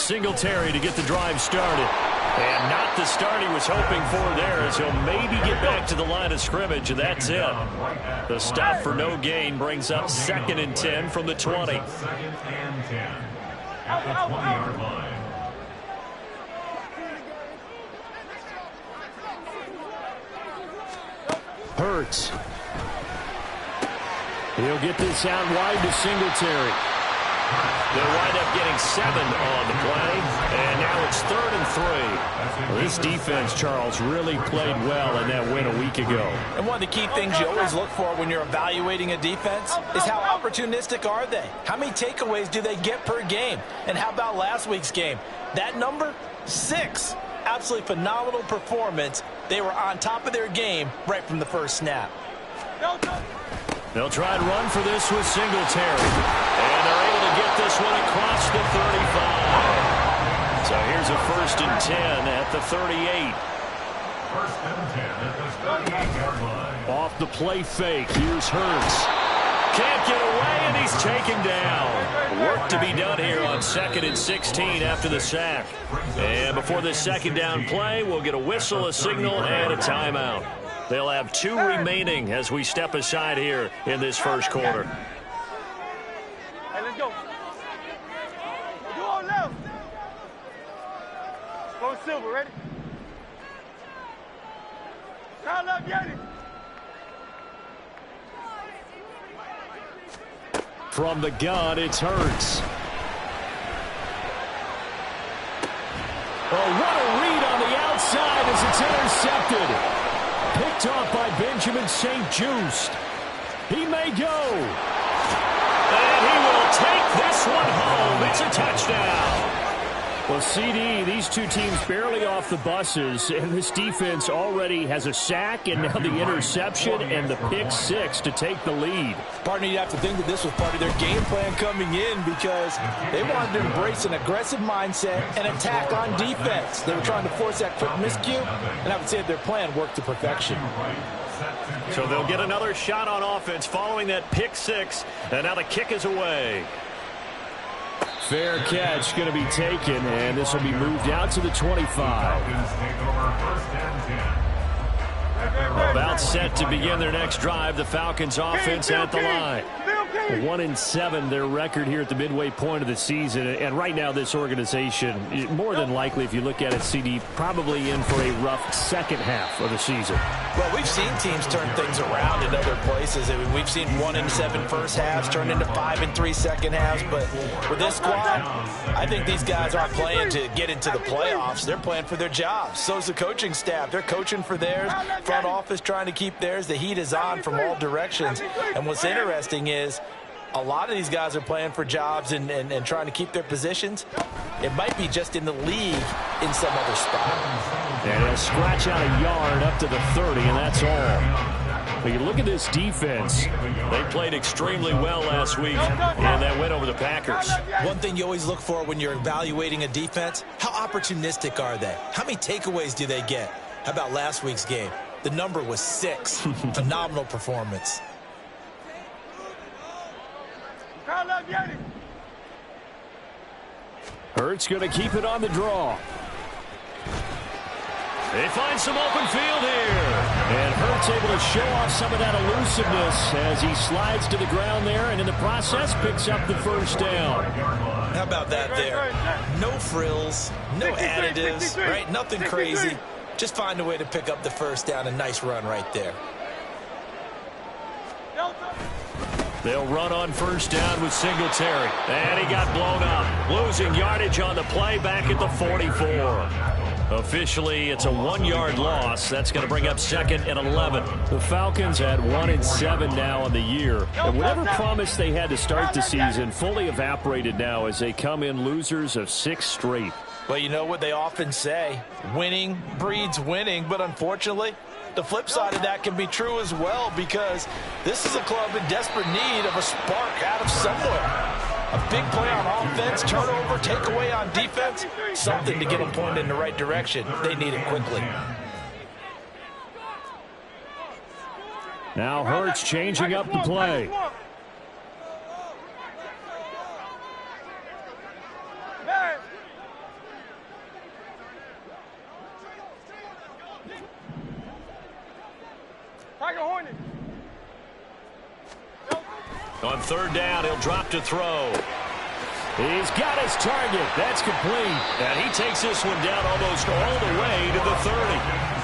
Singletary to get the drive started. And not the start he was hoping for there, as he'll maybe get back to the line of scrimmage, and that's it. The stop for no gain brings up 2nd and 10 from the 20. 2nd and 10 at the 20-yard line. Hurts. He'll get this out wide to Singletary. They'll wind up getting 7 on the play, and now it's 3rd and 3. Well, this defense, Charles, really played well in that win a week ago. And one of the key things you always look for when you're evaluating a defense is how opportunistic are they? How many takeaways do they get per game? And how about last week's game? That number, 6. Absolutely phenomenal performance. They were on top of their game right from the first snap. They'll try to run for this with Singletary. And they're able to get this one across the 35. So here's a 1st and 10 at the 38. 1st and 10 at the 38-yard line. Off the play fake. Here's Hurts. Can't get away, and he's taken down. Work to be done here on 2nd and 16 after the sack. And before this 2nd down play, we'll get a whistle, a signal, and a timeout. They'll have 2 remaining as we step aside here in this first quarter. Hey, let's go. Do on left. Go Silver, ready? Turn left, Yanni. From the gun, it's Hurts. Oh, what a read on the outside as it's intercepted. Picked off by Benjamin St. Just. He may go. And he will take this one home. It's a touchdown. Well, CD, these two teams barely off the buses, and this defense already has a sack and now the interception and the pick 6 to take the lead. Partner, you have to think that this was part of their game plan coming in because they wanted to embrace an aggressive mindset and attack on defense. They were trying to force that quick miscue, and I would say their plan worked to perfection. So they'll get another shot on offense following that pick 6, and now the kick is away. Fair catch going to be taken, and this will be moved out to the 25. About set to begin their next drive. The Falcons offense at the line. 1-7 their record here at the midway point of the season, and right now this organization, more than likely, if you look at it, CD, probably in for a rough second half of the season. Well, we've seen teams turn things around in other places. I mean, we've seen 1-7 first halves turn into 5-3 second halves, but with this squad, I think these guys aren't playing to get into the playoffs. They're playing for their jobs. So's the coaching staff. They're coaching for theirs. Front office trying to keep theirs. The heat is on from all directions. And what's interesting is a lot of these guys are playing for jobs and trying to keep their positions. It might be just in the league in some other spot. And he'll scratch out a yard up to the 30, and that's all. But you look at this defense. They played extremely well last week in that win over the Packers. One thing you always look for when you're evaluating a defense, how opportunistic are they? How many takeaways do they get? How about last week's game? The number was 6. Phenomenal performance. Hurts going to keep it on the draw. They find some open field here. And Hurts able to show off some of that elusiveness as he slides to the ground there and in the process picks up the first down. How about that there? No frills, no additives, right? Nothing crazy. Just find a way to pick up the first down. A nice run right there. They'll run on first down with Singletary. And he got blown up. Losing yardage on the play back at the 44. Officially, it's a 1-yard loss. That's going to bring up 2nd and 11. The Falcons at 1-7 now on the year. And whatever promise they had to start the season fully evaporated now as they come in losers of 6 straight. Well, you know what they often say, winning breeds winning, but unfortunately, the flip side of that can be true as well because this is a club in desperate need of a spark out of somewhere. A big play on offense, turnover, takeaway on defense, something to get them pointed in the right direction. They need it quickly. Now Hurts changing up the play. On third down, he'll drop to throw. He's got his target. That's complete. And he takes this one down almost all the way to the 30.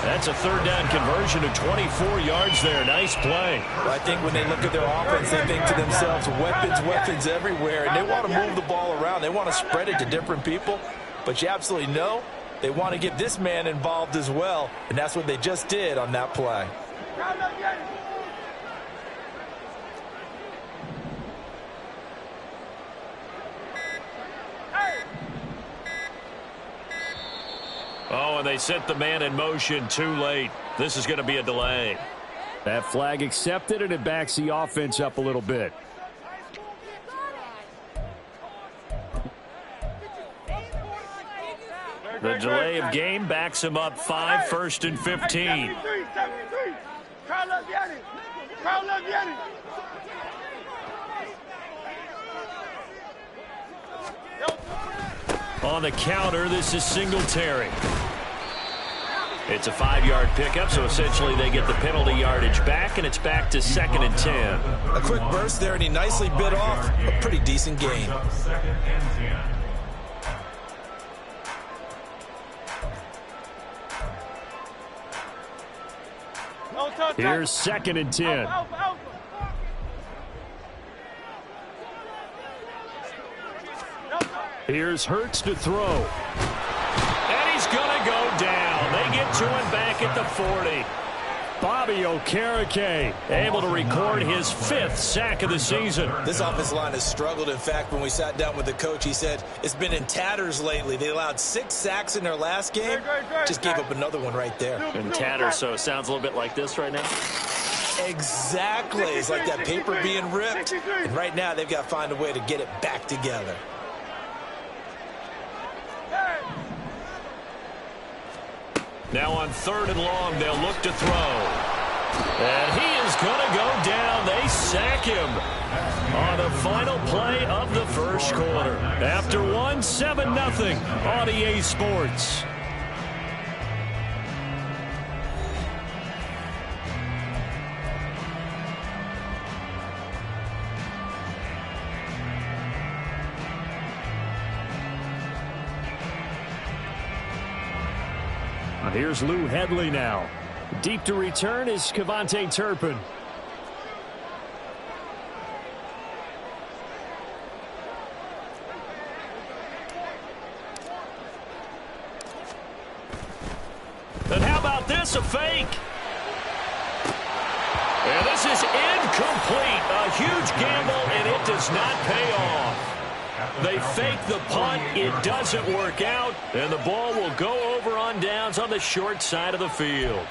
That's a third down conversion of 24 yards there. Nice play. Well, I think when they look at their offense, they think to themselves, weapons everywhere. And they want to move the ball around. They want to spread it to different people. But you absolutely know they want to get this man involved as well. And that's what they just did on that play. Oh, and they set the man in motion too late. This is going to be a delay. That flag accepted, and it backs the offense up a little bit. The delay of game backs him up 5, 1st and 15. On the counter, this is Singletary. It's a 5-yard pickup, so essentially they get the penalty yardage back, and it's back to 2nd and 10. A quick burst there, and he nicely bit off a pretty decent gain. Here's 2nd and 10. Here's Hurts to throw. And he's going to go down. They get to him back at the 40. Bobby Okereke able to record his 5th sack of the season. This offensive line has struggled. In fact, when we sat down with the coach, he said it's been in tatters lately. They allowed 6 sacks in their last game. Just gave up another one right there. In tatters, so it sounds a little bit like this right now. Exactly. It's like that paper being ripped. And right now, they've got to find a way to get it back together. Now on 3rd and long, they'll look to throw. And he is going to go down. They sack him on the final play of the first quarter. After one, 7-0 on EA Sports. Here's Lou Hedley now. Deep to return is Kevontae Turpin. And how about this, a fake? And this is incomplete. A huge gamble, and it does not pay off. They fake the punt. It doesn't work out, and the ball will go over on downs on the short side of the field.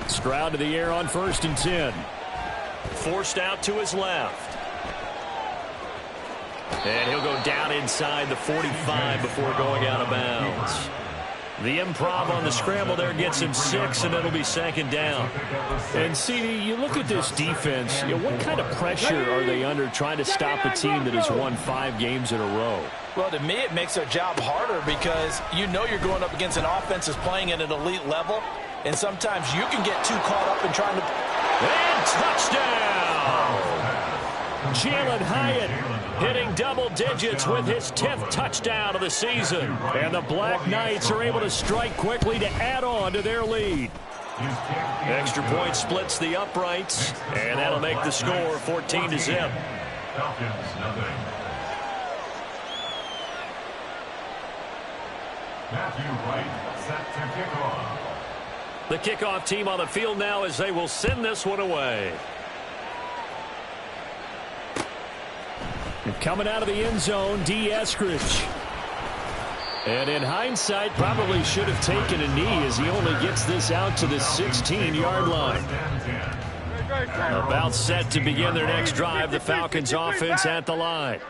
Stroud to the air on 1st and 10. Forced out to his left. And he'll go down inside the 45 before going out of bounds. The improv on the scramble there gets him 6, and it'll be 2nd down. And, CD, you look at this defense, what kind of pressure are they under trying to stop a team that has won 5 games in a row? Well, to me, it makes their job harder because you know you're going up against an offense that's playing at an elite level, and sometimes you can get too caught up in trying to... And touchdown! Jalen Hyatt hitting double digits with his 10th touchdown of the season. And the Black Knights are able to strike quickly to add on to their lead. Extra point splits the uprights, and that'll make the score 14-0. The kickoff team on the field now as they will send this one away. And coming out of the end zone, D. Eskridge. And in hindsight, probably should have taken a knee as he only gets this out to the 16-yard line. About set to begin their next drive, the Falcons offense at the line.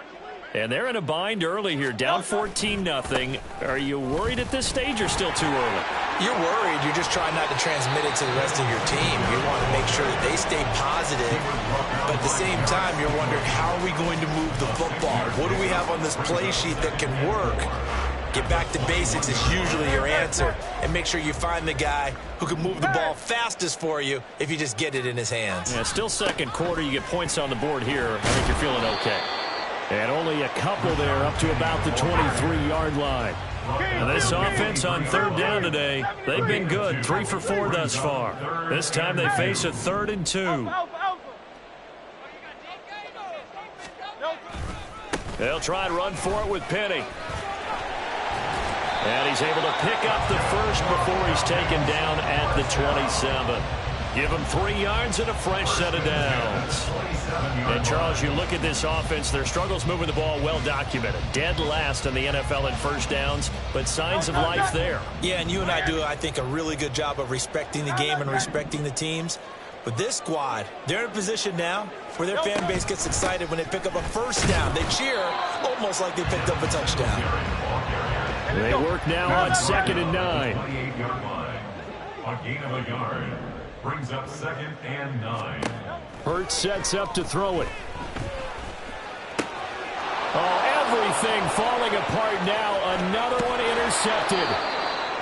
And they're in a bind early here, down 14-0. Are you worried at this stage or still too early? You're worried. You're just trying not to transmit it to the rest of your team. You want to make sure that they stay positive. But at the same time, you're wondering, how are we going to move the football? What do we have on this play sheet that can work? Get back to basics is usually your answer. And make sure you find the guy who can move the ball fastest for you if you just get it in his hands. Yeah, still second quarter. You get points on the board here. I think you're feeling okay. And only a couple there up to about the 23-yard line. And this offense on third down today, they've been good. 3 for 4 thus far. This time they face a 3rd and 2. They'll try and run for it with Penny. And he's able to pick up the first before he's taken down at the 27. Give him 3 yards and a fresh set of downs. And, Charles, you look at this offense, their struggles moving the ball well documented. Dead last in the NFL in first downs, but signs of life there. Yeah, and you and I do, I think, a really good job of respecting the game and respecting the teams. But this squad, they're in a position now where their fan base gets excited when they pick up a first down. They cheer almost like they picked up a touchdown. They work now on 2nd and 9. A gain of a yard brings up 2nd and 9. Hurts sets up to throw it. Oh, everything falling apart now. Another one intercepted.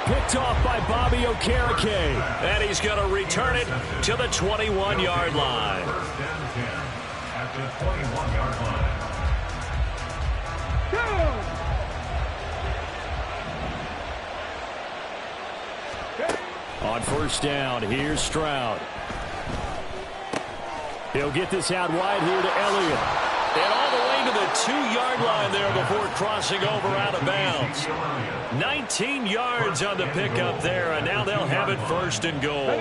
Picked off by Bobby Okereke. And he's going to return it to the 21-yard line. First and 10 at the 21-yard line. On first down, here's Stroud. He'll get this out wide here to Elliott. And all the way to the 2-yard line there before crossing over out of bounds. 19 yards on the pickup there, and now they'll have it 1st and goal.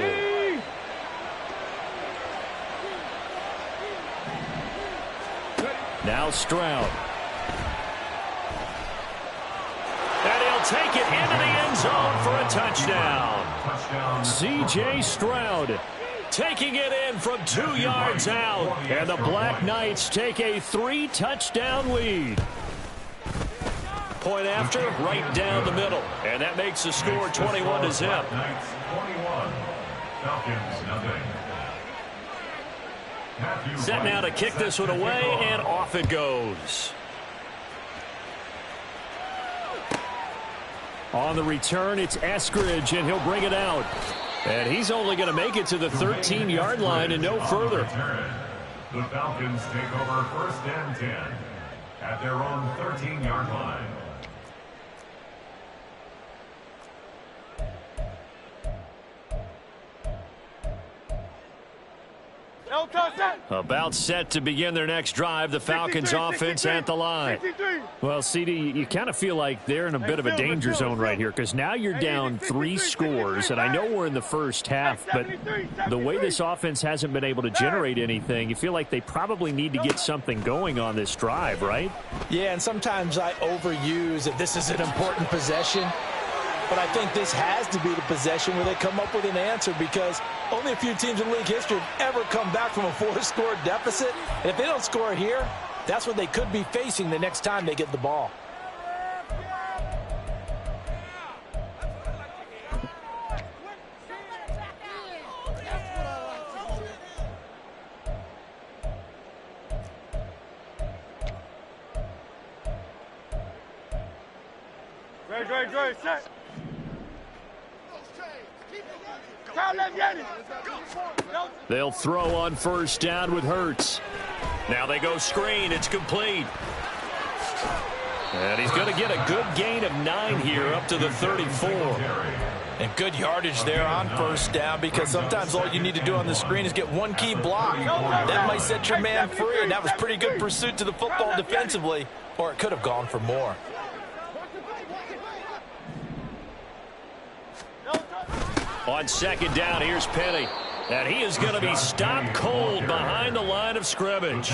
Now Stroud. And he'll take it into the end zone for a touchdown. C.J. Stroud taking it in from 2 yards out. And the Black Knights take a 3-touchdown lead. Point after, right down the middle. And that makes the score 21-0. Knights 21, Falcons nothing. Set now to kick this one away, and off it goes. On the return, it's Eskridge, and he'll bring it out. And he's only going to make it to the 13-yard line and no further. The Falcons take over 1st and 10 at their own 13-yard line. About set to begin their next drive, the Falcons offense at the line. Well, CD, you kind of feel like they're in a bit of a danger zone right here because now you're down 3 scores, and I know we're in the first half, but the way this offense hasn't been able to generate anything, you feel like they probably need to get something going on this drive, right? Yeah, and sometimes I overuse that this is an important possession. But I think this has to be the possession where they come up with an answer because only a few teams in league history have ever come back from a 4-score deficit. And if they don't score here, that's what they could be facing the next time they get the ball. Great, set. They'll throw on first down with Hurts. Now they go screen. It's complete. And he's going to get a good gain of 9 here up to the 34. And good yardage there on first down because sometimes all you need to do on the screen is get one key block. That might set your man free, and that was pretty good pursuit to the football defensively, or it could have gone for more. On second down, here's Penny. And he is going to be stopped cold behind the line of scrimmage.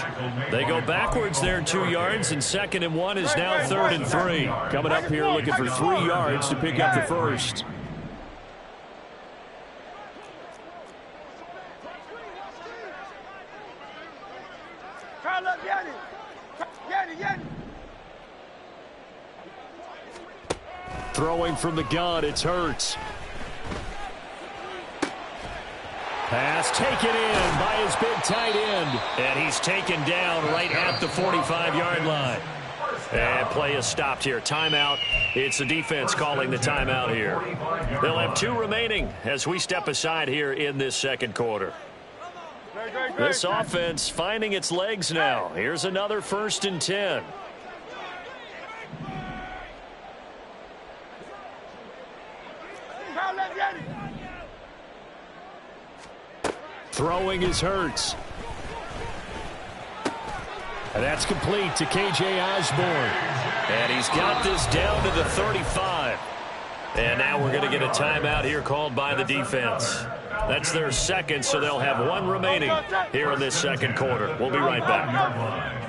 They go backwards there 2 yards, and 2nd and 1 is now 3rd and 3. Coming up here looking for 3 yards to pick up the first. Throwing from the gun, it's Hurts. Pass taken in by his big tight end. And he's taken down right at the 45-yard line. And play is stopped here. Timeout. It's the defense calling the timeout here. They'll have 2 remaining as we step aside here in this second quarter. This offense finding its legs now. Here's another 1st and 10. Throwing is Hurts. And that's complete to K.J. Osborne. And he's got this down to the 35. And now we're going to get a timeout here called by the defense. That's their second, so they'll have 1 remaining here in this second quarter. We'll be right back.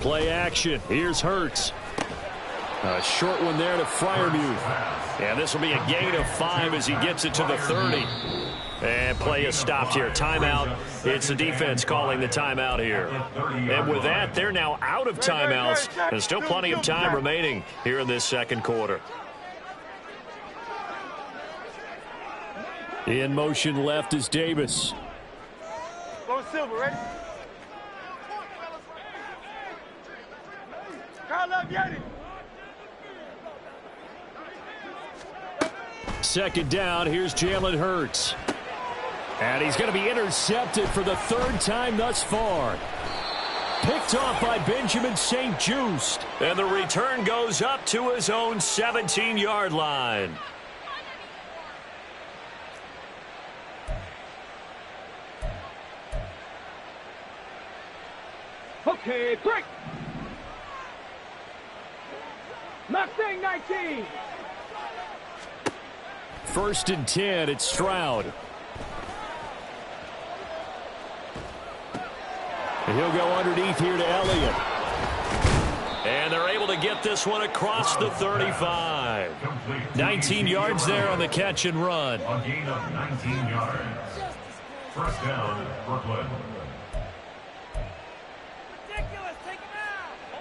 Play action. Here's Hurts. A short one there to Freiermuth. And this will be a gain of 5 as he gets it to the 30. And play is stopped here. Timeout. It's the defense calling the timeout here. And with that, they're now out of timeouts. There's still plenty of time remaining here in this second quarter. In motion left is Davis. Go Silver, ready? Kyle up, Yeti. Second down, here's Jalen Hurts. And he's going to be intercepted for the 3rd time thus far. Picked off by Benjamin St-Juste. And the return goes up to his own 17-yard line. Okay, break. Mustang 19. 1st and 10, it's Stroud. And he'll go underneath here to Elliott. And they're able to get this one across the 35. 19 yards there on the catch and run. A gain of 19 yards. 1st down, Brooklyn.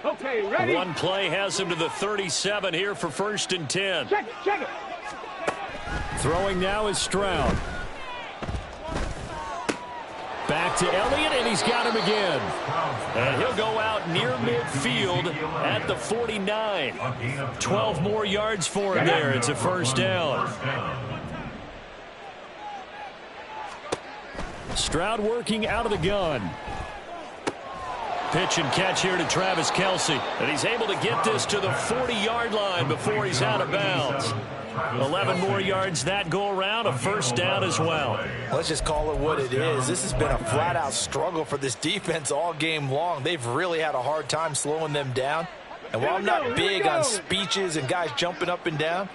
Okay, ready? One play has him to the 37 here for 1st and 10. Check it. Throwing now is Stroud. Back to Elliott, and he's got him again. And he'll go out near midfield at the 49. 12 more yards for him there. It's a 1st down. Stroud working out of the gun. Pitch and catch here to Travis Kelce. And he's able to get this to the 40-yard line before he's out of bounds. 11 more yards that go around, a 1st down as well. Let's just call it what it is. This has been a flat-out struggle for this defense all game long. They've really had a hard time slowing them down. And while I'm not big on speeches and guys jumping up and down,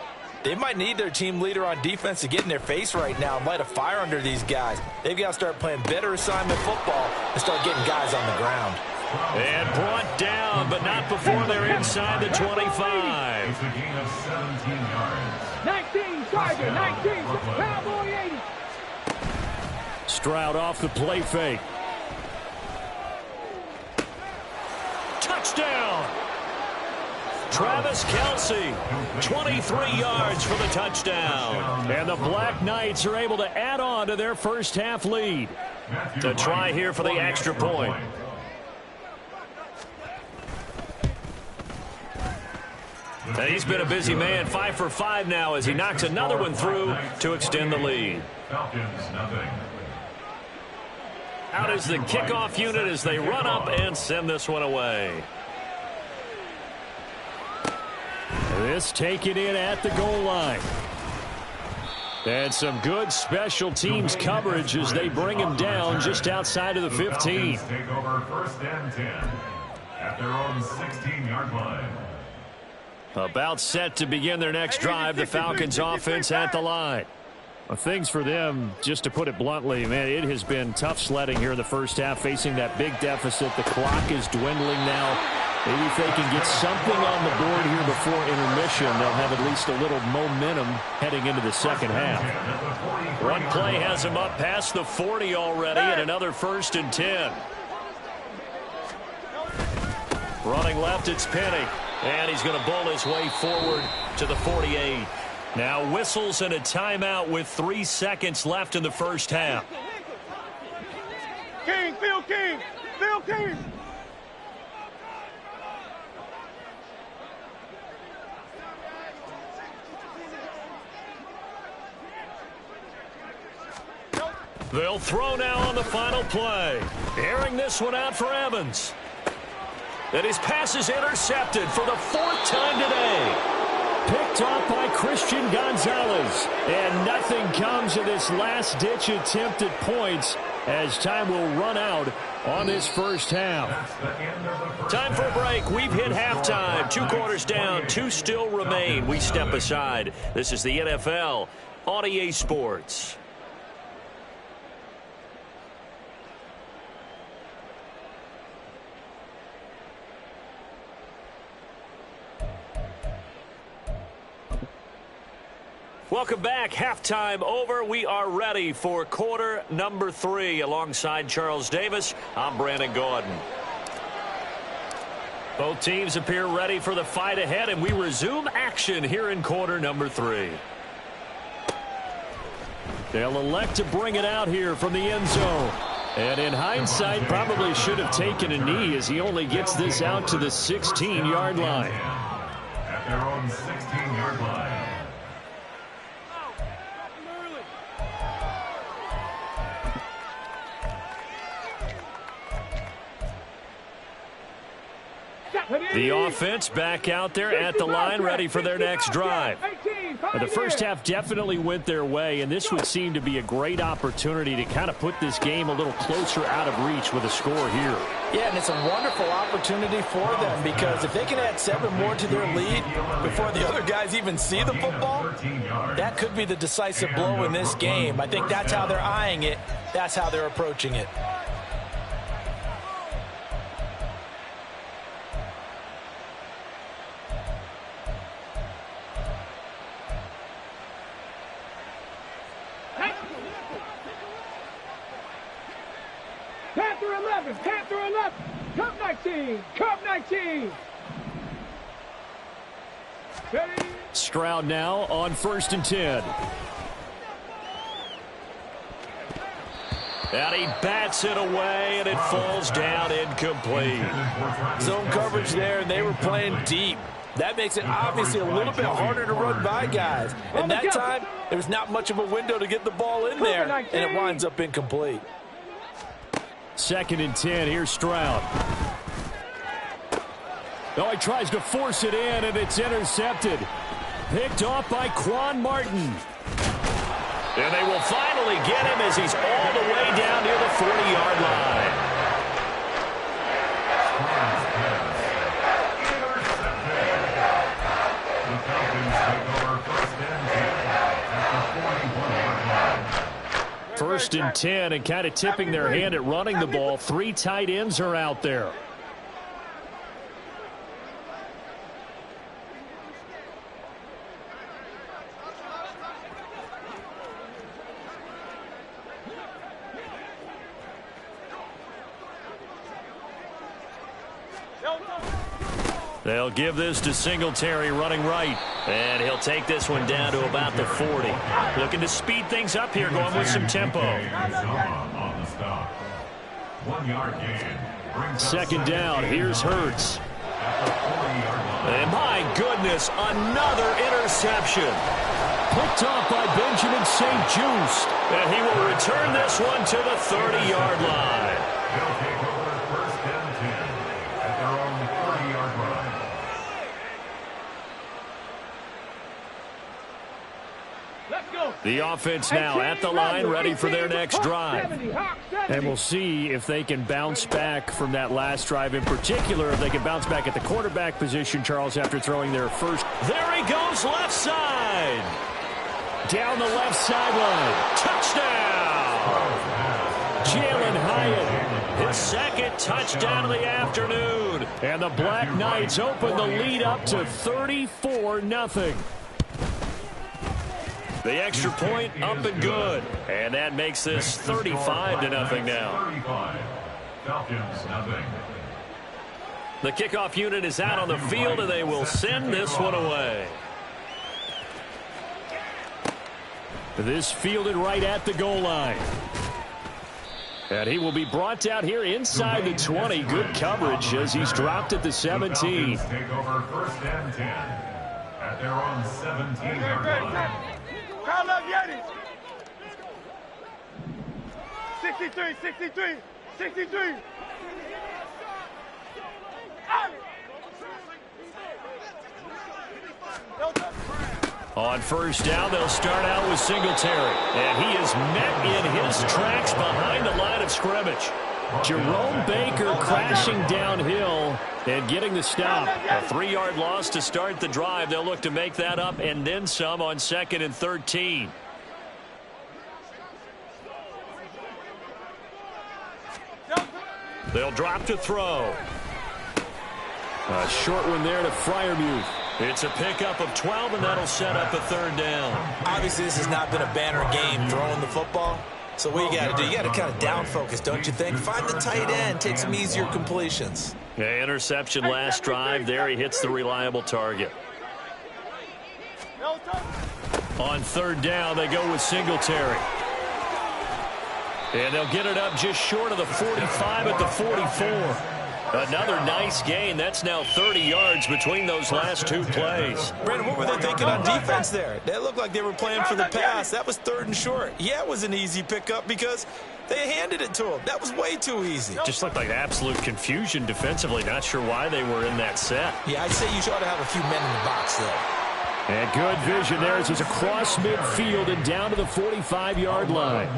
they might need their team leader on defense to get in their face right now and light a fire under these guys. They've got to start playing better assignment football and start getting guys on the ground. And brought down, but not before they're inside the 25. It's a gain of 17 yards. 19, Tiger, 19, Cowboy 80. Stroud off the play fake. Touchdown! Travis Kelce, 23 yards for the touchdown. And the Black Knights are able to add on to their 1st half lead. To try here for the extra point. And he's been a busy man, 5 for 5 now as he knocks another one through to extend the lead. Falcons, nothing. Out is the kickoff unit as they run up and send this one away. This taken in at the goal line. And some good special teams coverage as they bring him down just outside of the 15. Take over 1st and 10 at their own 16-yard line. About set to begin their next drive, the Falcons offense at the line. Well, things for them, just to put it bluntly, man, it has been tough sledding here in the 1st half, facing that big deficit. The clock is dwindling now Maybe if they can get something on the board here before intermission, they'll have at least a little momentum heading into the second half. One play has him up past the 40 already, and another 1st and 10. Running left, it's Penny. And he's going to bowl his way forward to the 48. Now whistles and a timeout with 3 seconds left in the first half. King, Phil King, Phil King. They'll throw now on the final play. Airing this one out for Evans. And his pass is intercepted for the 4th time today. Picked off by Christian Gonzalez. And nothing comes of this last-ditch attempt at points as time will run out on this first half. Time for a break. We've hit halftime. 2 quarters down, 2 still remain. We step aside. This is the NFL on EA Sports. Welcome back. Halftime over. We are ready for quarter number 3. Alongside Charles Davis, I'm Brandon Gordon. Both teams appear ready for the fight ahead, and we resume action here in quarter number 3. They'll elect to bring it out here from the end zone. And in hindsight, probably should have taken a knee as he only gets this out to the 16-yard line. At their own 16-yard line. The offense back out there at the line, ready for their next drive. The first half definitely went their way, and this would seem to be a great opportunity to kind of put this game a little closer out of reach with a score here. Yeah, and it's a wonderful opportunity for them because if they can add 7 more to their lead before the other guys even see the football, that could be the decisive blow in this game. I think that's how they're eyeing it. That's how they're approaching it. Panther 11, Panther 11, Cup 19, Cup 19. Ready? Stroud now on 1st and 10. And he bats it away, and it falls down incomplete. Zone coverage there, and they were playing deep. That makes it obviously a little bit harder to run by guys. And that time, there was not much of a window to get the ball in there, and it winds up incomplete. 2nd and 10. Here's Stroud. Oh, he tries to force it in, and it's intercepted. Picked off by Quan Martin. And they will finally get him as he's all the way down near the 40-yard line. The Falcons take over 1st and 10 at the 41-yard line. 1st and 10, and kind of tipping their hand at running the ball. 3 tight ends are out there. They'll give this to Singletary running right. And he'll take this one down to about the 40. Looking to speed things up here, going with some tempo. On the stop. 1-yard gain. 2nd down. Here's Hurts. And my goodness, another interception. Picked off by Benjamin St. Juste. And he will return this one to the 30-yard line. They'll take over 1st and 10 at their own 30-yard line. The offense now at the line, ready for their next drive. And we'll see if they can bounce back from that last drive in particular, if they can bounce back at the quarterback position, Charles, after throwing their first. There he goes, left side. Down the left sideline. Touchdown. Jalen Hyatt his second touchdown of the afternoon. And the Black Knights open the lead up to 34-0. The extra point up and good. And that makes this 35-0 now. 35. Falcons, nothing. The kickoff unit is out on the field, and they will send this one away. This fielded right at the goal line. And he will be brought down here inside the 20. Good coverage as he's dropped at the 17. The Falcons take over first and 10 at their own 17-yard line. Call up Yetis. 63, 63, 63. On first down, they'll start out with Singletary. And he is met in his tracks behind the line of scrimmage. Jerome Baker crashing downhill and getting the stop. A 3-yard loss to start the drive. They'll look to make that up and then some on 2nd and 13. They'll drop to throw. A short one there to Freiermuth. It's a pickup of 12, and that'll set up a 3rd down. Obviously, this has not been a banner game throwing the football. So what you got to do, you got to kind of down focus, don't you think? Find the tight end, take some easier completions. Yeah, interception last drive. There he hits the reliable target. On 3rd down, they go with Singletary. And they'll get it up just short of the 45 at the 44. Another nice gain. That's now 30 yards between those last 2 plays. Brandon, what were they thinking on defense there? They looked like they were playing for the pass. That was 3rd and short. Yeah, it was an easy pickup because they handed it to him. That was way too easy. Just looked like absolute confusion defensively. Not sure why they were in that set. Yeah, I'd say you ought to have a few men in the box there. And good vision there as he's across midfield and down to the 45-yard line.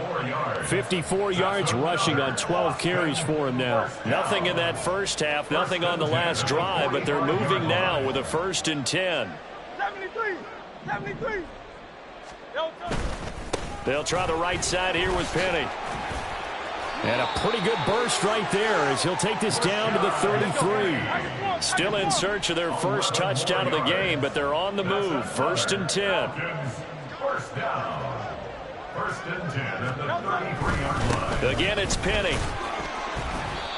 54 yards rushing on 12 carries for him now. Nothing in that first half, nothing on the last drive, but they're moving now with a 1st and 10. 73, 73. They'll try the right side here with Penny. And a pretty good burst right there as he'll take this down to the 33. Still in search of their first touchdown of the game, but they're on the move. 1st and 10. First down. 1st and 10 at the 33-yard line. Again, it's Penny.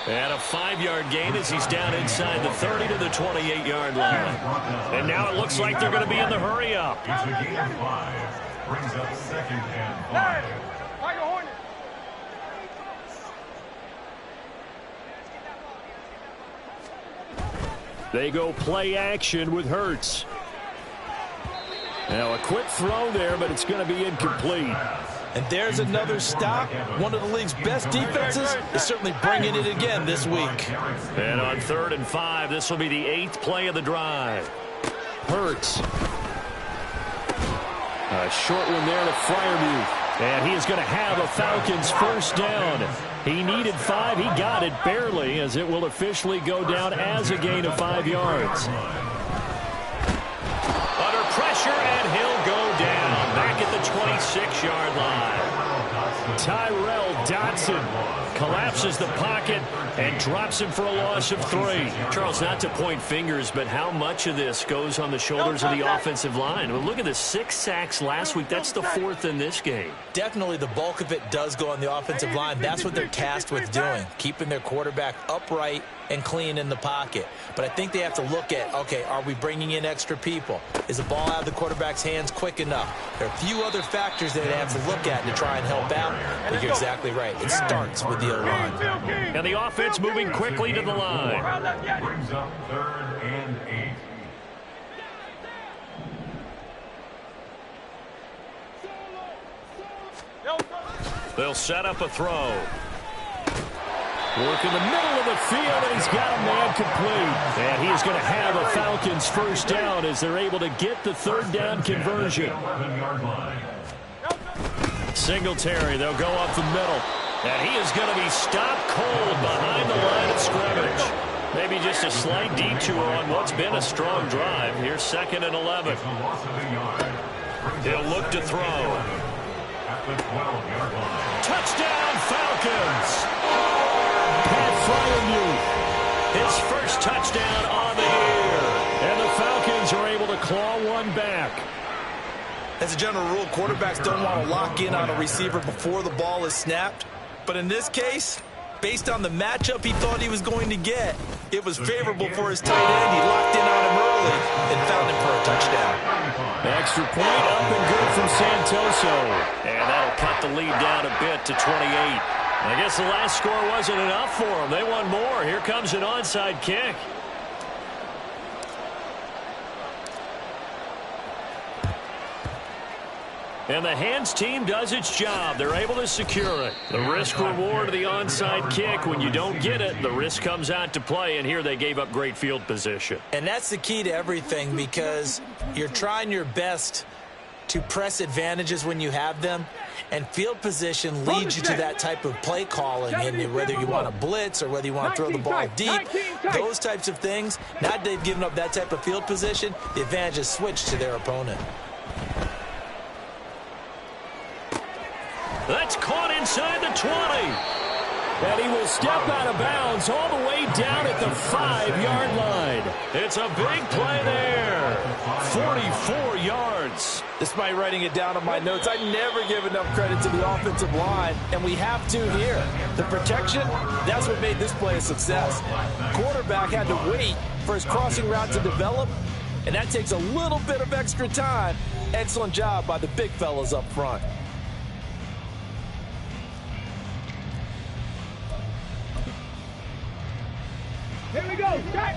And a 5-yard gain as he's down inside the 30 to the 28-yard line. And now it looks like they're going to be in the hurry-up. It's a gain of 5. Brings up 2nd and 5. They go play action with Hurts. Now a quick throw there, but it's going to be incomplete. And there's another stop. One of the league's best defenses is certainly bringing it again this week. And on 3rd and 5, this will be the 8th play of the drive. Hurts. A short one there to Freiermuth. And he is going to have a Falcons 1st down. He needed 5. He got it barely as it will officially go down as a gain of 5 yards. Under pressure, and he'll go down back at the 26-yard line. Tyrell Dodson collapses the pocket and drops him for a loss of 3. Charles, not to point fingers, but how much of this goes on the shoulders of the offensive line? Well, look at the 6 sacks last week. That's the 4th in this game. Definitely the bulk of it does go on the offensive line. That's what they're tasked with doing, keeping their quarterback upright and clean in the pocket. But I think they have to look at, okay, are we bringing in extra people? Is the ball out of the quarterback's hands quick enough? There are a few other factors that they have to look at to try and help out. But you're exactly right. It starts with the O-line. And the offense moving quickly to the line. Brings up 3rd and 8. They'll set up a throw. Work in the middle of the field, and he's got a man complete. And he is going to have a Falcons 1st down as they're able to get the 3rd down conversion. Singletary, they'll go up the middle. And he is going to be stopped cold behind the line of scrimmage. Maybe just a slight detour on what's been a strong drive. Here's 2nd and 11. He'll look to throw. Touchdown, Falcons! Pat Frymuth. His first touchdown on the year. And the Falcons are able to claw one back. As a general rule, quarterbacks don't want to lock in on a receiver before the ball is snapped. But in this case, based on the matchup he thought he was going to get, it was favorable for his tight end. He locked in on him early and found him for a touchdown. Extra point up and good from Santoso. And that'll cut the lead down a bit to 28. I guess the last score wasn't enough for them. They won more. Here comes an onside kick. And the hands team does its job. They're able to secure it. The risk reward of the onside kick. When you don't get it, the risk comes out to play. And here they gave up great field position. And that's the key to everything, because you're trying your best to press advantages when you have them. And field position leads you to that type of play calling. And whether you want to blitz or whether you want to throw the ball deep, those types of things. Now that they've given up that type of field position, the advantage is switched to their opponent. That's caught inside the 20. And he will step out of bounds all the way down at the 5-yard line. It's a big play there. 44 yards. Despite writing it down on my notes, I never give enough credit to the offensive line, and we have to here. The protection, that's what made this play a success. Quarterback had to wait for his crossing route to develop, and that takes a little bit of extra time. Excellent job by the big fellas up front. Here we go. Check.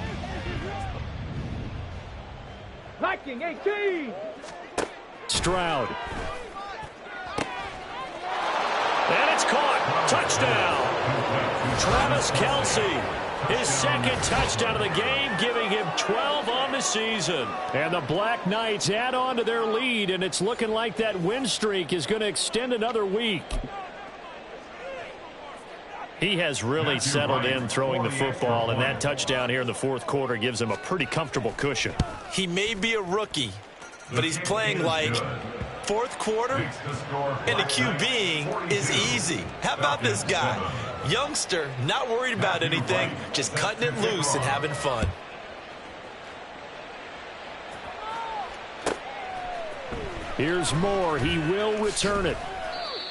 Liking 18. Stroud. And it's caught. Touchdown. Travis Kelce. His second touchdown of the game, giving him 12 on the season. And the Black Knights add on to their lead, and it's looking like that win streak is going to extend another week. He has really settled in throwing the football, and that touchdown here in the fourth quarter gives him a pretty comfortable cushion. He may be a rookie, but he's playing like fourth quarter, and the QBing is easy. How about this guy? Youngster, not worried about anything, just cutting it loose and having fun. Here's Moore. He will return it.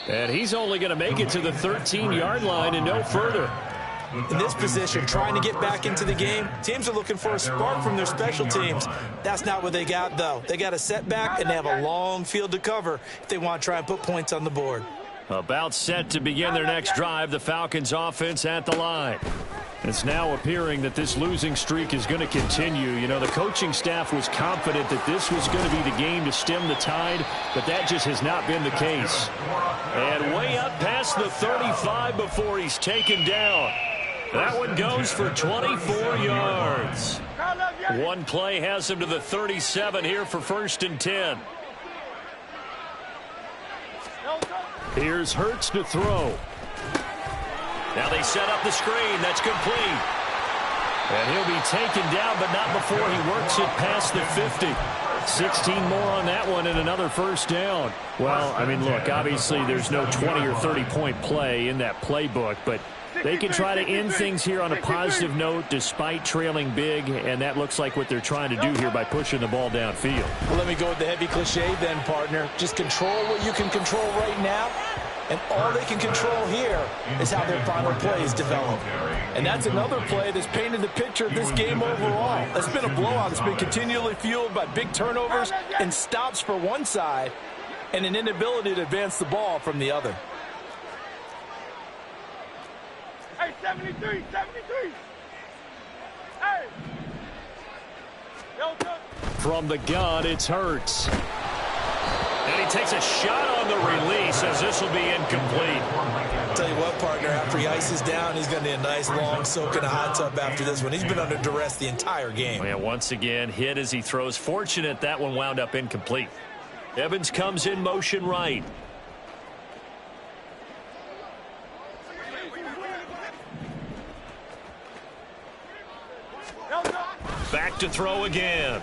And he's only going to make it to the 13-yard line and no further. In this position, trying to get back into the game, teams are looking for a spark from their special teams. That's not what they got, though. They got a setback, and they have a long field to cover if they want to try and put points on the board. About set to begin their next drive, the Falcons offense at the line. It's now appearing that this losing streak is going to continue. You know, the coaching staff was confident that this was going to be the game to stem the tide, but that just has not been the case. And way up past the 35 before he's taken down. That one goes for 24 yards. One play has him to the 37 here for 1st and 10. Here's Hurts to throw. Now they set up the screen. That's complete. And he'll be taken down, but not before he works it past the 50. 16 more on that one and another first down. Well, I mean, look, obviously there's no 20 or 30-point play in that playbook, but they can try to end things here on a positive note despite trailing big, and that looks like what they're trying to do here by pushing the ball downfield. Well, let me go with the heavy cliche then, partner. Just control what you can control right now, and all they can control here is how their final plays develop. And that's another play that's painted the picture of this game overall. It's been a blowout. It's been continually fueled by big turnovers and stops for one side and an inability to advance the ball from the other. Hey, 73, 73. Hey. From the gun, it's Hurts. And he takes a shot on the release as this will be incomplete. Tell you what, partner, after he ices down, he's going to need a nice long soak in a hot tub after this one. He's been under duress the entire game. And once again, hit as he throws. Fortunate that one wound up incomplete. Evans comes in motion right. Back to throw again.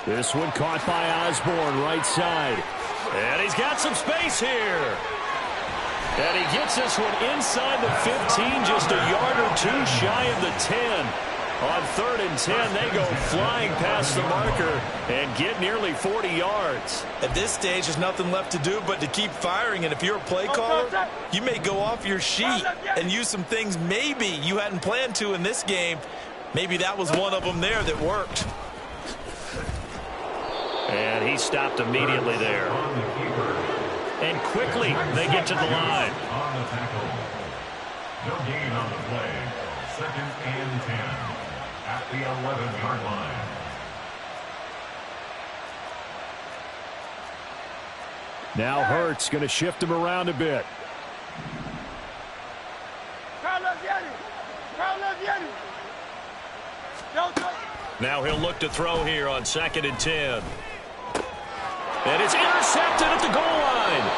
This one caught by Osborne, right side. And he's got some space here. And he gets this one inside the 15, just a yard or two shy of the 10. On 3rd and 10, they go flying past the marker and get nearly 40 yards. At this stage, there's nothing left to do but to keep firing. And if you're a play caller, you may go off your sheet and use some things maybe you hadn't planned to in this game. Maybe that was one of them there that worked. And he stopped immediately there. And quickly, they get to the line. On the tackle. No gain on the play. 2nd and 10 at the 11-yard line. Now Hurts going to shift him around a bit. Now he'll look to throw here on 2nd and 10. And it's intercepted at the goal line.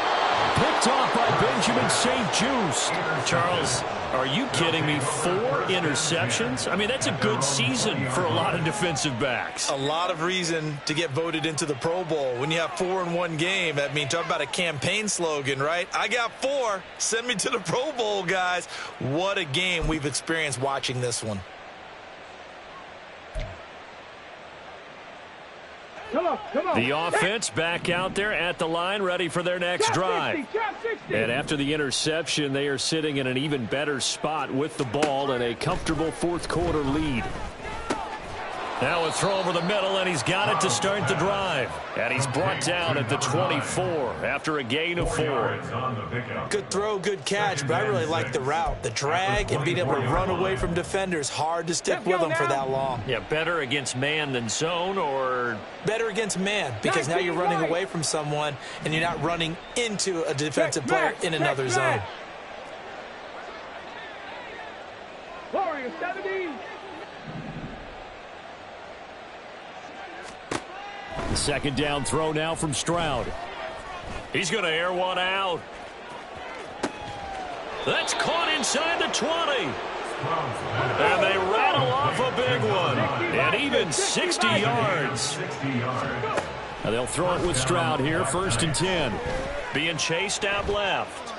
Picked off by Benjamin St-Juste. Charles, are you kidding me? 4 interceptions? I mean, that's a good season for a lot of defensive backs. A lot of reason to get voted into the Pro Bowl. When you have 4 in one game, I mean, talk about a campaign slogan, right? I got 4. Send me to the Pro Bowl, guys. What a game we've experienced watching this one. Come on. The offense back out there at the line, ready for their next drive. And after the interception, they are sitting in an even better spot with the ball and a comfortable 4th quarter lead. Now a throw over the middle, and he's got it to start the drive. And he's brought down at the 24 after a gain of 4. Good throw, good catch, but I really like the route. The drag and being able to run away from defenders. Hard to stick with them for that long. Yeah, better against man than zone, or? Better against man, because now you're running away from someone and you're not running into a defensive player in another zone. Warriors 17. The 2nd down throw now from Stroud. He's going to air one out. That's caught inside the 20. And they rattle off a big one. And even 60 yards. Now they'll throw it with Stroud here, 1st and 10. Being chased out left.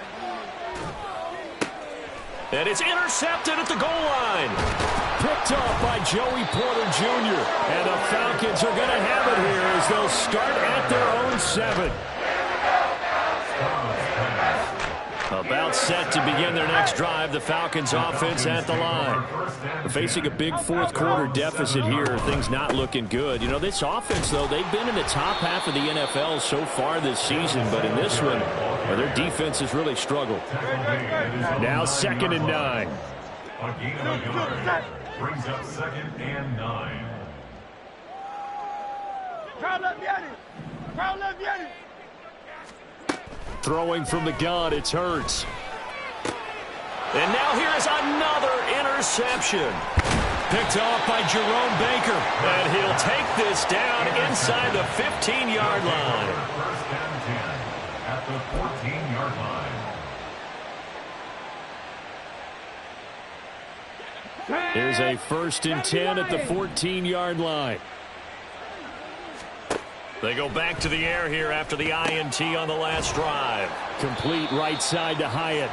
And it's intercepted at the goal line. Picked off by Joey Porter Jr. And the Falcons are going to have it here as they'll start at their own 7. About set to begin their next drive, the Falcons offense at the line. They're facing a big 4th quarter deficit here. Things not looking good. You know, this offense, though, they've been in the top half of the NFL so far this season, but in this one, their defense has really struggled. Now 2nd and 9. A gain of a yard brings up 2nd and 9. Throwing from the gun, it's Hurts. And now here's another interception. Picked off by Jerome Baker. And he'll take this down inside the 15-yard line. 1st and 10 at the 14-yard line. Here's a 1st and 10 at the 14-yard line. They go back to the air here after the INT on the last drive. Complete right side to Hyatt.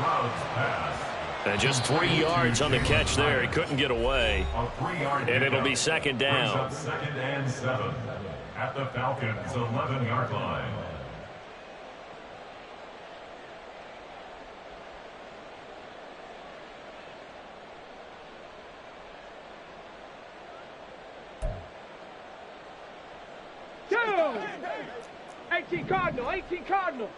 And just 3 yards on the catch there. He couldn't get away. And it'll be 2nd down. 2nd and 7 at the Falcons' 11-yard line. Two. 18 Cardinal.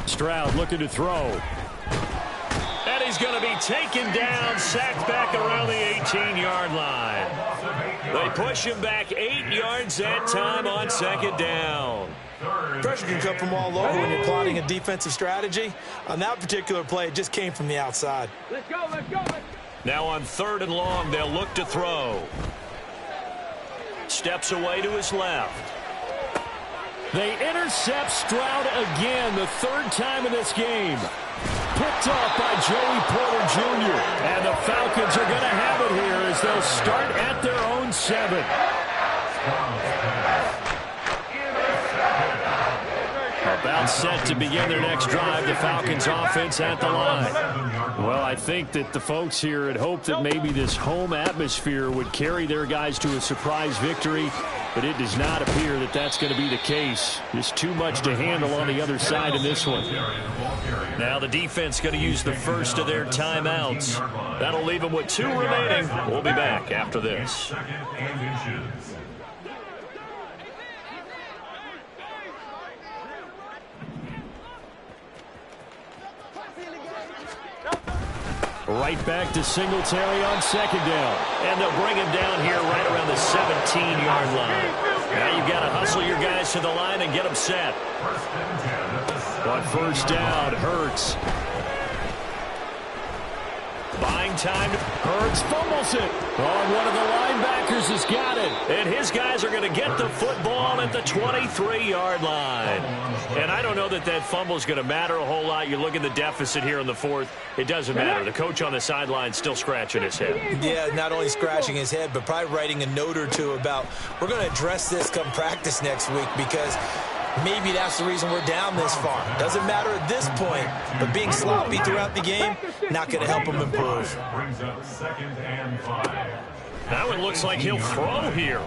Stroud looking to throw. And he's going to be taken down, sacked back around the 18-yard line. They push him back 8 yards that time on 2nd down. Pressure can come from all over when you're plotting a defensive strategy. On that particular play, it just came from the outside. Let's go. Now on 3rd and long, they'll look to throw. Steps away to his left. They intercept Stroud again, the 3rd time in this game. Picked off by Joey Porter Jr. And the Falcons are going to have it here as they'll start at their own 7. And set to begin their next drive, the Falcons offense at the line. Well, I think that the folks here had hoped that maybe this home atmosphere would carry their guys to a surprise victory, but it does not appear that that's going to be the case. Just too much to handle on the other side in this one. Now the defense going to use the first of their timeouts. That'll leave them with 2 remaining. We'll be back after this. Right back to Singletary on second down. And they'll bring him down here right around the 17-yard line. Now you've got to hustle your guys to the line and get them set. On first down, Hurts. Buying time. Hurts fumbles it. Oh, one of the linebackers has got it. And his guys are going to get the football at the 23-yard line. And I don't know that that fumble is going to matter a whole lot. You look at the deficit here in the fourth. It doesn't matter. The coach on the sideline still scratching his head. Yeah, not only scratching his head, but probably writing a note or two about we're going to address this come practice next week because maybe that's the reason we're down this far. Doesn't matter at this point, but being sloppy throughout the game, not going to help him improve. Now it looks like he'll throw here.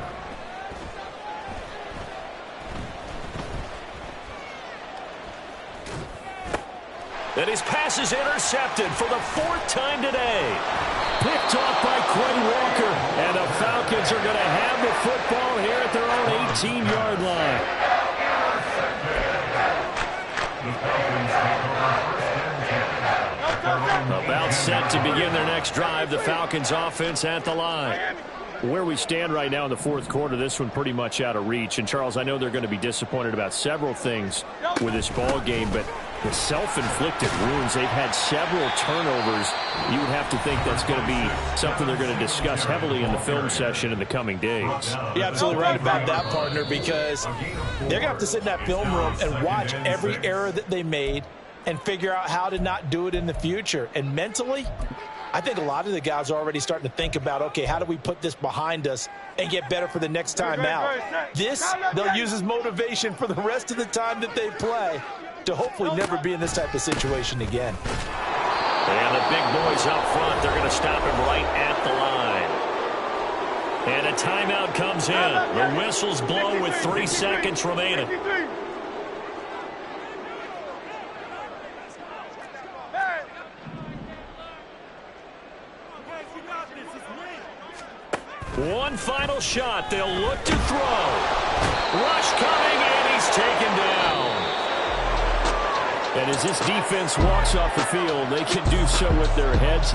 And his pass is intercepted for the 4th time today. Picked off by Quay Walker. And the Falcons are going to have the football here at their own 18-yard line. About set to begin their next drive, the Falcons offense at the line. Where we stand right now in the fourth quarter, this one pretty much out of reach. And, Charles, I know they're going to be disappointed about several things with this ball game, but the self-inflicted wounds, they've had several turnovers. You would have to think that's going to be something they're going to discuss heavily in the film session in the coming days. You're absolutely right about that, partner, because they're going to have to sit in that film room and watch every error that they made and figure out how to not do it in the future. And mentally, I think a lot of the guys are already starting to think about, okay, how do we put this behind us and get better for the next time out? This, they'll use as motivation for the rest of the time that they play to hopefully never be in this type of situation again. And the big boys up front, they're going to stop him right at the line. And a timeout comes in. The whistles blow with 3 seconds remaining. One final shot. They'll look to throw. Rush coming, and he's taken down. And as this defense walks off the field, they can do so with their heads